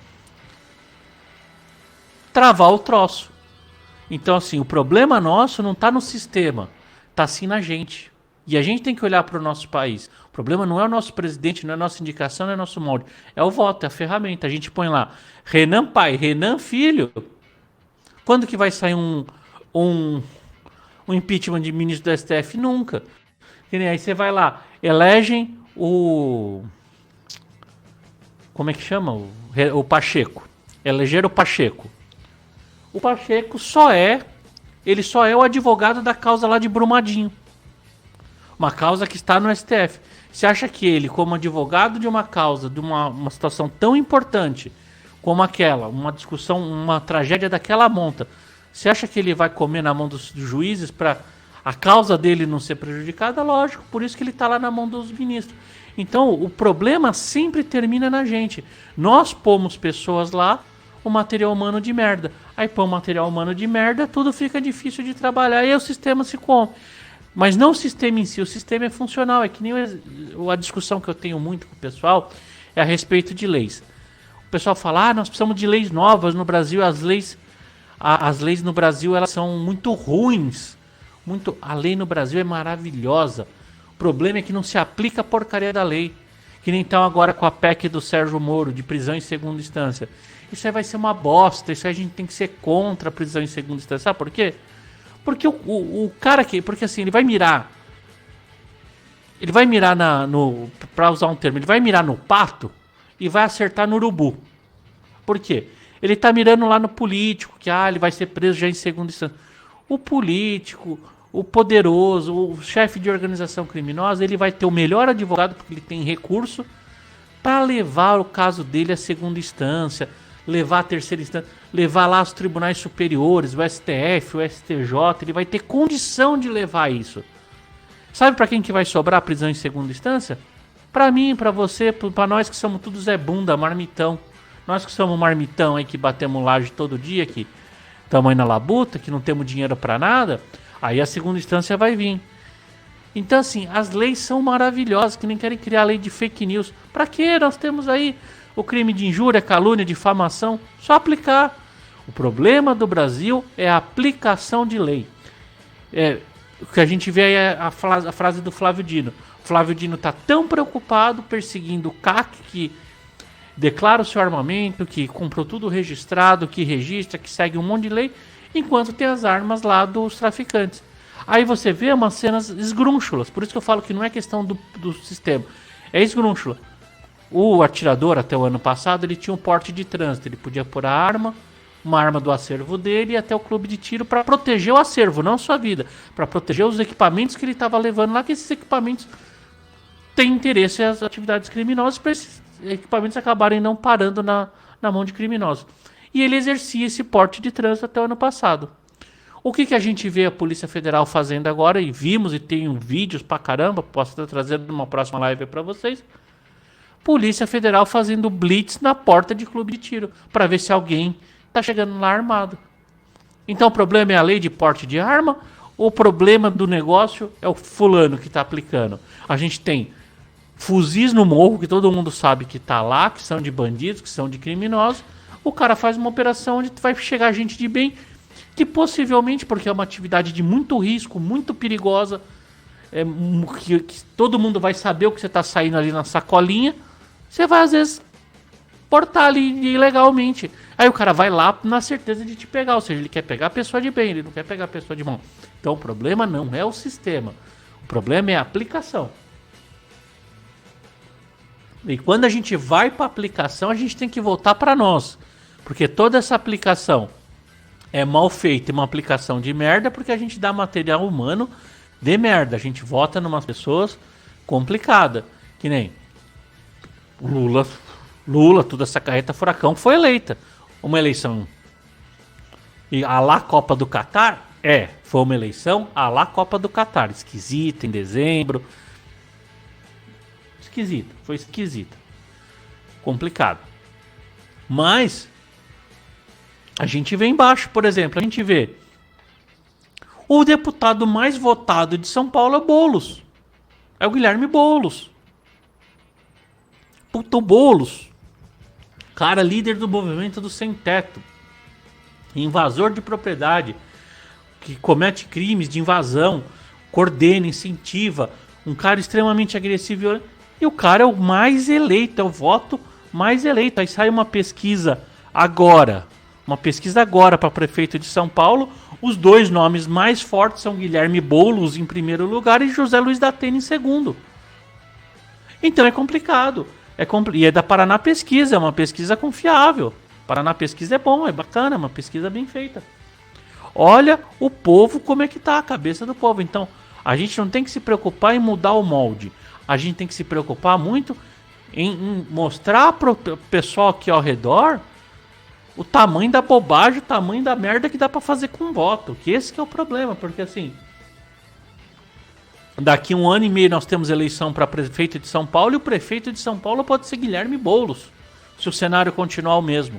travar o troço. Então assim, o problema nosso não tá no sistema, tá sim na gente. E a gente tem que olhar para o nosso país. O problema não é o nosso presidente, não é a nossa indicação, não é o nosso molde. É o voto, é a ferramenta. A gente põe lá Renan pai, Renan filho. Quando que vai sair um impeachment de ministro do STF? Nunca. Aí você vai lá, elegem o... Como é que chama? O Pacheco. Elegeram o Pacheco. O Pacheco ele só é o advogado da causa lá de Brumadinho. Uma causa que está no STF. Você acha que ele, como advogado de uma causa, de uma situação tão importante como aquela, uma discussão, uma tragédia daquela monta, você acha que ele vai comer na mão dos juízes para a causa dele não ser prejudicada? Lógico, por isso que ele está lá na mão dos ministros. Então, o problema sempre termina na gente. Nós pomos pessoas lá, o material humano de merda. Aí põe o material humano de merda, tudo fica difícil de trabalhar e aí o sistema se come. Mas não o sistema em si, o sistema é funcional. É que nem a discussão que eu tenho muito com o pessoal é a respeito de leis. O pessoal fala, nós precisamos de leis novas no Brasil, as leis no Brasil elas são muito ruins. A lei no Brasil é maravilhosa. O problema é que não se aplica a porcaria da lei. Que nem então agora com a PEC do Sérgio Moro, de prisão em segunda instância. Isso aí vai ser uma bosta, isso aí a gente tem que ser contra a prisão em segunda instância. Sabe por quê? Porque o cara porque assim, ele vai mirar Ele vai mirar para usar um termo, ele vai mirar no pato e vai acertar no urubu. Por quê? Ele tá mirando lá no político, que ele vai ser preso já em segunda instância. O político, o poderoso, o chefe de organização criminosa, ele vai ter o melhor advogado porque ele tem recurso para levar o caso dele à segunda instância, levar à terceira instância, levar lá aos tribunais superiores, o STF, o STJ, ele vai ter condição de levar isso. Sabe para quem que vai sobrar a prisão em segunda instância? Para mim, para você, para nós que somos tudo Zé Bunda, marmitão. Nós que somos marmitão aí que batemos laje todo dia, que estamos aí na labuta, que não temos dinheiro para nada, aí a segunda instância vai vir. Então assim, as leis são maravilhosas, que nem querem criar a lei de fake news. Para que nós temos aí o crime de injúria, calúnia, difamação? Só aplicar. O problema do Brasil é a aplicação de lei. O que a gente vê aí é a frase do Flávio Dino. O Flávio Dino está tão preocupado perseguindo o CAC que declara o seu armamento, que comprou tudo registrado, que registra, que segue um monte de lei, enquanto tem as armas lá dos traficantes. Aí você vê umas cenas esgrúnchulas, por isso que eu falo que não é questão do sistema, é esgrúnchula. O atirador, até o ano passado, ele tinha um porte de trânsito, ele podia pôr a arma, uma arma do acervo dele e até o clube de tiro para proteger o acervo, não sua vida, para proteger os equipamentos que ele estava levando lá, que esses equipamentos têm interesse às atividades criminosas, para esses equipamentos acabarem não parando na mão de criminosos. E ele exercia esse porte de trânsito até o ano passado. O que a gente vê a Polícia Federal fazendo agora, e vimos e tem vídeos pra caramba, posso estar trazendo numa próxima live para vocês. Polícia Federal fazendo blitz na porta de clube de tiro, para ver se alguém tá chegando lá armado. Então o problema é a lei de porte de arma, ou o problema do negócio é o fulano que tá aplicando? A gente tem fuzis no morro, que todo mundo sabe que tá lá, que são de bandidos, que são de criminosos. O cara faz uma operação onde vai chegar gente de bem, que possivelmente, porque é uma atividade de muito risco, muito perigosa, que todo mundo vai saber o que você tá saindo ali na sacolinha, você vai às vezes portar ali ilegalmente. Aí o cara vai lá na certeza de te pegar, ou seja, ele quer pegar a pessoa de bem, ele não quer pegar a pessoa de mal. Então o problema não é o sistema, o problema é a aplicação. E quando a gente vai para a aplicação, a gente tem que voltar para nós. Porque toda essa aplicação é mal feita, uma aplicação de merda, porque a gente dá material humano de merda. A gente vota em umas pessoas complicadas. Que nem Lula, toda essa carreta furacão foi eleita. Uma eleição e a lá Copa do Catar? Foi uma eleição a lá Copa do Catar. Esquisita, em dezembro. Foi esquisito, complicado. Mas a gente vê embaixo, por exemplo, a gente vê o deputado mais votado de São Paulo é o Boulos. É o Guilherme Boulos. Puto Boulos. Cara líder do movimento do sem teto. Invasor de propriedade. Que comete crimes de invasão. Coordena, incentiva. Um cara extremamente agressivo e violento. E o cara é o mais eleito, é o voto mais eleito. Aí sai uma pesquisa agora para prefeito de São Paulo. Os dois nomes mais fortes são Guilherme Boulos em primeiro lugar e José Luiz da Atena em segundo. Então é complicado. E é da Paraná Pesquisa, é uma pesquisa confiável. Paraná Pesquisa é bom, é bacana, é uma pesquisa bem feita. Olha o povo, como é que tá a cabeça do povo. Então a gente não tem que se preocupar em mudar o molde. A gente tem que se preocupar muito em mostrar para o pessoal aqui ao redor o tamanho da bobagem, o tamanho da merda que dá para fazer com voto. Que esse que é o problema, porque assim, daqui 1 ano e meio nós temos eleição para prefeito de São Paulo e o prefeito de São Paulo pode ser Guilherme Boulos, se o cenário continuar o mesmo.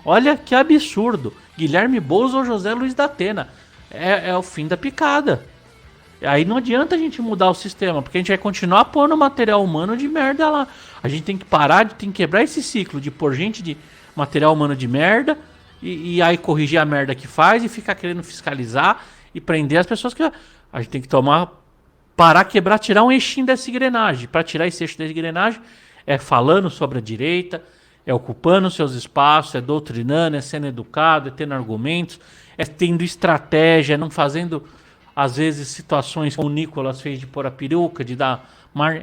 Olha que absurdo, Guilherme Boulos ou José Luiz da Atena. É o fim da picada. Aí não adianta a gente mudar o sistema, porque a gente vai continuar pondo material humano de merda lá. A gente tem que parar, tem que quebrar esse ciclo de pôr gente de material humano de merda e aí corrigir a merda que faz e ficar querendo fiscalizar e prender as pessoas que... A gente tem que parar, quebrar, tirar um eixinho dessa engrenagem. Para tirar esse eixo dessa engrenagem é falando sobre a direita, é ocupando seus espaços, é doutrinando, é sendo educado, é tendo argumentos, é tendo estratégia, é não fazendo... Às vezes situações como o Nicolas fez de pôr a peruca, de dar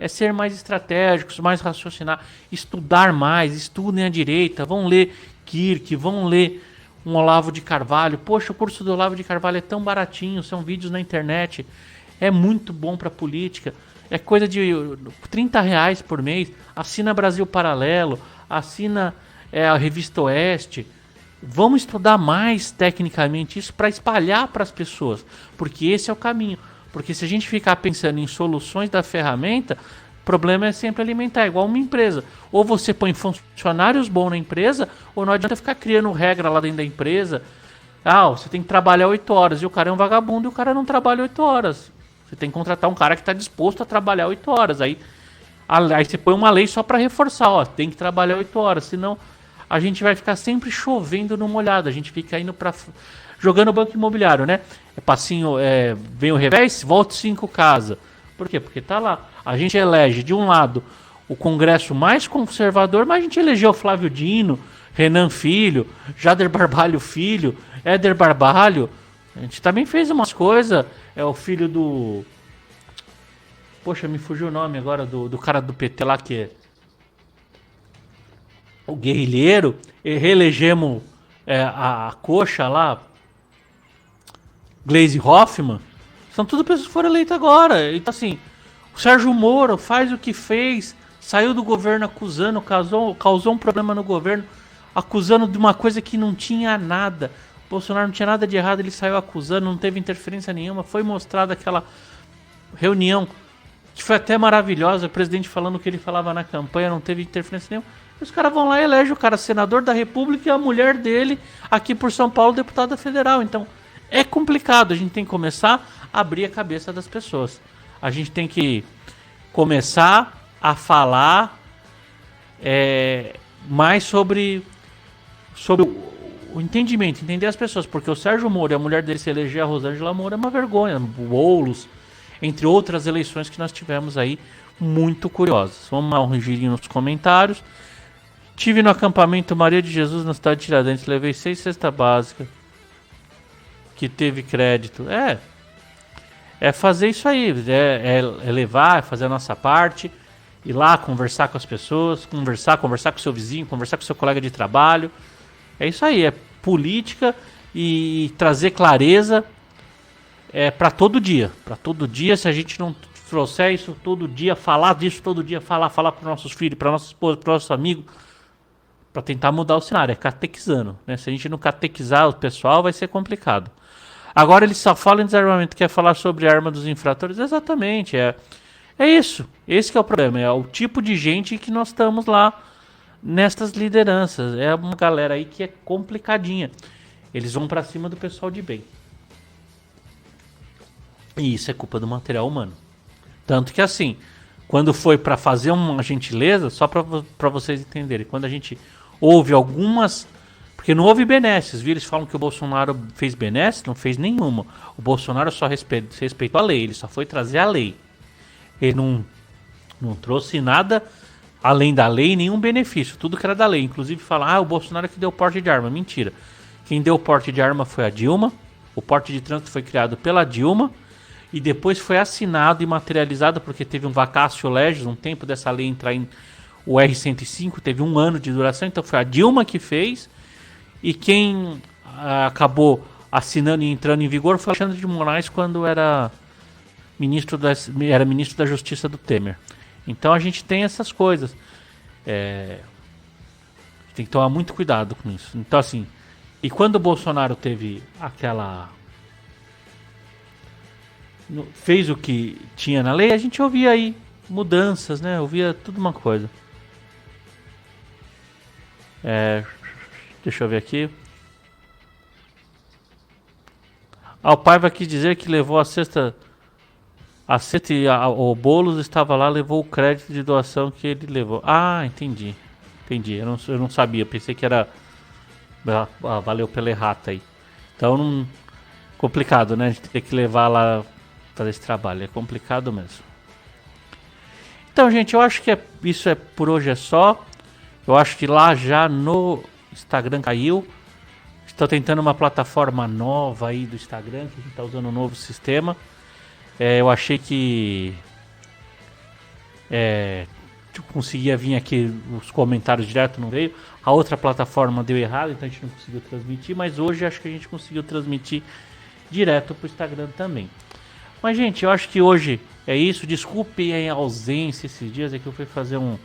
É ser mais estratégicos, mais raciocinar, estudar mais, estudem a direita, vão ler Kirk, vão ler um Olavo de Carvalho. Poxa, o curso do Olavo de Carvalho é tão baratinho, são vídeos na internet, é muito bom para política, é coisa de R$ 30 por mês. Assina Brasil Paralelo, assina a Revista Oeste. Vamos estudar mais tecnicamente isso para espalhar para as pessoas, porque esse é o caminho. Porque se a gente ficar pensando em soluções da ferramenta, o problema é sempre alimentar, é igual uma empresa. Ou você põe funcionários bons na empresa, ou não adianta ficar criando regra lá dentro da empresa. Ah, você tem que trabalhar 8 horas, e o cara é um vagabundo e o cara não trabalha 8 horas. Você tem que contratar um cara que está disposto a trabalhar 8 horas. Aí você põe uma lei só para reforçar, ó, tem que trabalhar 8 horas, senão a gente vai ficar sempre chovendo no molhado, a gente fica indo para jogando banco imobiliário, né? É passinho, vem o revés, volta 5 casa. Por quê? Porque tá lá. A gente elege, de um lado, o Congresso mais conservador, mas a gente elegeu Flávio Dino, Renan Filho, Jader Barbalho Filho, Éder Barbalho. A gente também fez umas coisas. É o filho do... Poxa, me fugiu o nome agora do cara do PT lá, que é o guerrilheiro. E reelegemos a coxa lá, Gleisi Hoffmann. São tudo pessoas que foram eleitas agora. Então assim, o Sérgio Moro faz o que fez, saiu do governo acusando, causou um problema no governo, acusando de uma coisa que não tinha nada. Bolsonaro não tinha nada de errado, ele saiu acusando, não teve interferência nenhuma. Foi mostrada aquela reunião que foi até maravilhosa, o presidente falando o que ele falava na campanha, não teve interferência nenhuma. Os caras vão lá e elegem o cara senador da República e a mulher dele aqui por São Paulo, deputada federal. Então é complicado, a gente tem que começar a abrir a cabeça das pessoas. A gente tem que começar a falar mais sobre o entendimento, entender as pessoas. Porque o Sérgio Moro e a mulher dele se eleger, a Rosângela Moro, é uma vergonha. Boulos, entre outras eleições que nós tivemos aí, muito curiosas. Vamos dar um girinho nos comentários. Tive no acampamento Maria de Jesus na cidade de Tiradentes, levei 6 cestas básicas, que teve crédito. É fazer isso aí, é levar, é fazer a nossa parte, ir lá conversar com as pessoas, conversar com o seu vizinho, conversar com o seu colega de trabalho. É isso aí, é política e trazer clareza para todo dia. Para todo dia, se a gente não trouxer isso todo dia, falar disso todo dia, falar para os nossos filhos, para nossa esposa, para nossos amigos, para tentar mudar o cenário, é catequizando, né? Se a gente não catequizar o pessoal, vai ser complicado. Agora eles só falam em desarmamento, quer falar sobre a arma dos infratores? Exatamente, é isso. Esse que é o problema, é o tipo de gente que nós estamos lá nestas lideranças. É uma galera aí que é complicadinha. Eles vão pra cima do pessoal de bem. E isso é culpa do material humano. Tanto que assim, quando foi pra fazer uma gentileza, só pra vocês entenderem, quando a gente ouve algumas... Porque não houve benesses, viu? Eles falam que o Bolsonaro fez benesses, não fez nenhuma. O Bolsonaro só respeitou a lei, ele só foi trazer a lei. Ele não trouxe nada além da lei, nenhum benefício, tudo que era da lei. Inclusive falam, o Bolsonaro que deu porte de arma. Mentira. Quem deu porte de arma foi a Dilma, o porte de trânsito foi criado pela Dilma, e depois foi assinado e materializado, porque teve um vacatio legis, um tempo dessa lei entrar em o R-105, teve 1 ano de duração, então foi a Dilma que fez. E quem acabou assinando e entrando em vigor foi Alexandre de Moraes, quando era ministro da Justiça do Temer. Então a gente tem essas coisas. Tem que tomar muito cuidado com isso. Então assim, e quando o Bolsonaro teve fez o que tinha na lei, a gente ouvia aí mudanças, né? Ouvia tudo uma coisa. Deixa eu ver aqui. O Paiva quis dizer que levou a cesta e o Boulos estava lá, levou o crédito de doação que ele levou. Entendi. Eu não sabia, pensei que era... valeu pela errata aí. Então, complicado, né? A gente tem que levar lá fazer esse trabalho. É complicado mesmo. Então, gente, eu acho que isso por hoje é só. Eu acho que lá já no Instagram caiu. Estou tentando uma plataforma nova aí do Instagram, que a gente está usando um novo sistema. Eu achei que conseguia vir aqui os comentários direto, não veio. A outra plataforma deu errado, então a gente não conseguiu transmitir, mas hoje acho que a gente conseguiu transmitir direto pro Instagram também. Mas, gente, eu acho que hoje é isso. Desculpe a ausência esses dias, é que eu fui fazer um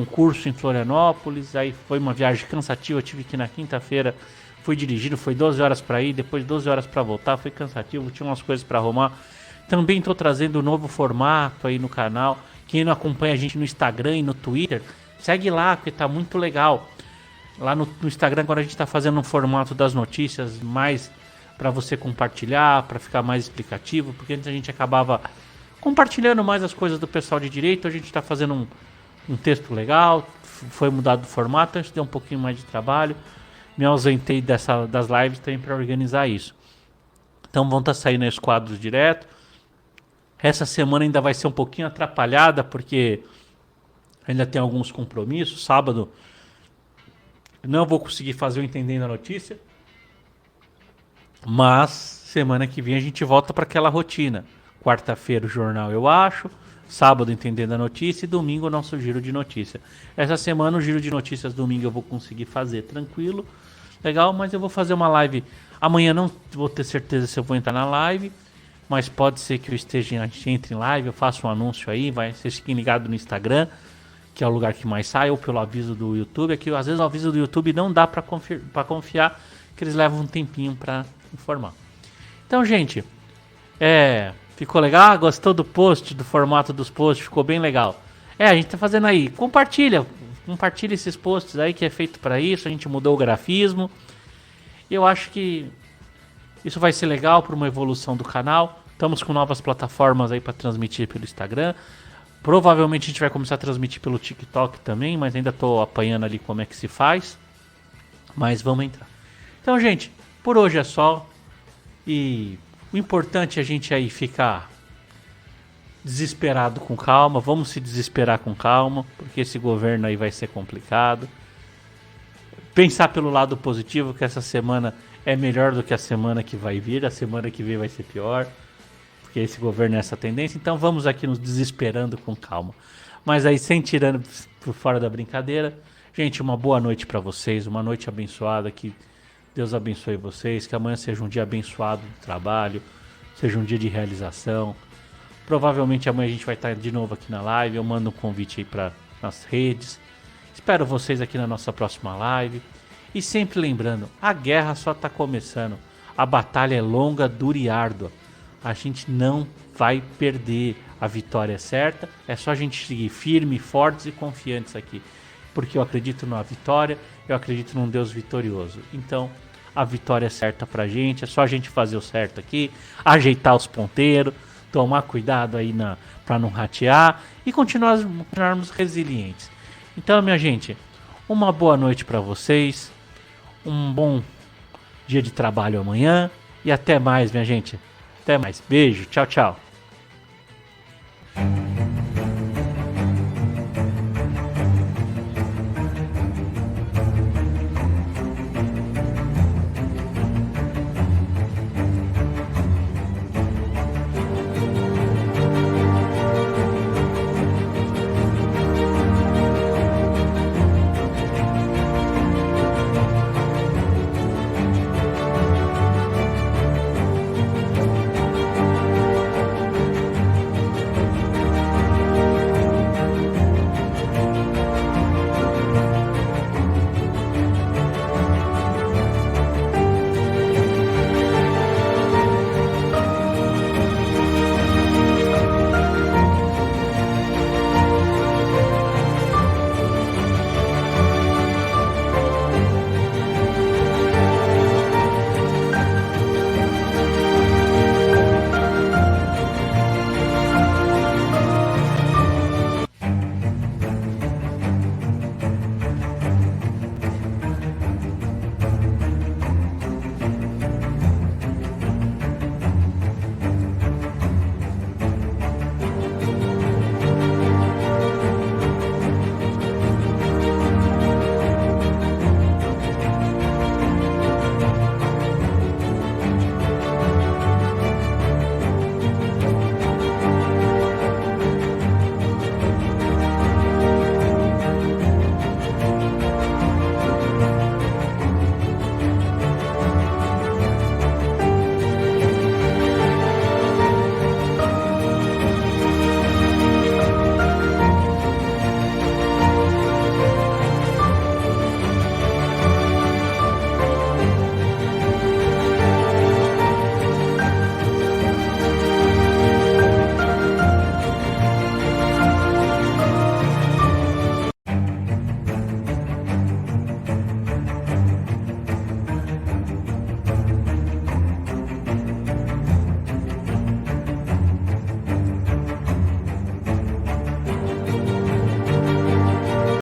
curso em Florianópolis, aí foi uma viagem cansativa, eu tive que ir na quinta-feira, fui dirigindo, foi 12 horas para ir, depois 12 horas para voltar, foi cansativo, tinha umas coisas para arrumar. Também estou trazendo um novo formato aí no canal. Quem não acompanha a gente no Instagram e no Twitter, segue lá, porque tá muito legal. Lá no Instagram agora a gente está fazendo um formato das notícias mais para você compartilhar, para ficar mais explicativo, porque antes a gente acabava compartilhando mais as coisas do pessoal de direito, a gente está fazendo um texto legal, foi mudado o formato, a gente deu um pouquinho mais de trabalho, me ausentei das lives também para organizar isso. Então vão estar saindo os quadros direto. Essa semana ainda vai ser um pouquinho atrapalhada, porque ainda tem alguns compromissos. Sábado não vou conseguir fazer o Entendendo a Notícia, mas semana que vem a gente volta para aquela rotina. Quarta-feira o jornal, eu acho. Sábado Entendendo a Notícia e domingo o nosso giro de notícia. Essa semana o giro de notícias domingo eu vou conseguir fazer tranquilo, legal, mas eu vou fazer uma live. Amanhã não vou ter certeza se eu vou entrar na live, mas pode ser que eu esteja, a gente entre em live, eu faço um anúncio aí, vocês fiquem ligados no Instagram, que é o lugar que mais sai, ou pelo aviso do YouTube. Aqui às vezes o aviso do YouTube não dá para confiar, que eles levam um tempinho para informar. Então, gente, ficou legal? Gostou do post, do formato dos posts? Ficou bem legal. A gente tá fazendo aí, compartilha esses posts aí que é feito para isso, a gente mudou o grafismo. E eu acho que isso vai ser legal para uma evolução do canal. Estamos com novas plataformas aí para transmitir pelo Instagram. Provavelmente a gente vai começar a transmitir pelo TikTok também, mas ainda estou apanhando ali como é que se faz. Mas vamos entrar. Então, gente, por hoje é só. E o importante é a gente aí ficar desesperado com calma. Vamos se desesperar com calma, porque esse governo aí vai ser complicado. Pensar pelo lado positivo, que essa semana é melhor do que a semana que vai vir. A semana que vem vai ser pior, porque esse governo é essa tendência. Então vamos aqui nos desesperando com calma. Mas aí, sem tirando por fora da brincadeira, gente, uma boa noite para vocês, uma noite abençoada, que Deus abençoe vocês, que amanhã seja um dia abençoado do trabalho, seja um dia de realização. Provavelmente amanhã a gente vai estar de novo aqui na live, eu mando um convite aí para nas redes. Espero vocês aqui na nossa próxima live. E sempre lembrando, a guerra só está começando. A batalha é longa, dura e árdua. A gente não vai perder. A vitória é certa. É só a gente seguir firme, fortes e confiantes aqui. Porque eu acredito na vitória, eu acredito num Deus vitorioso. Então, a vitória é certa pra gente. É só a gente fazer o certo aqui, ajeitar os ponteiros, tomar cuidado aí para não ratear e continuarmos resilientes. Então, minha gente, uma boa noite para vocês, um bom dia de trabalho amanhã e até mais, minha gente. Até mais. Beijo, tchau, tchau.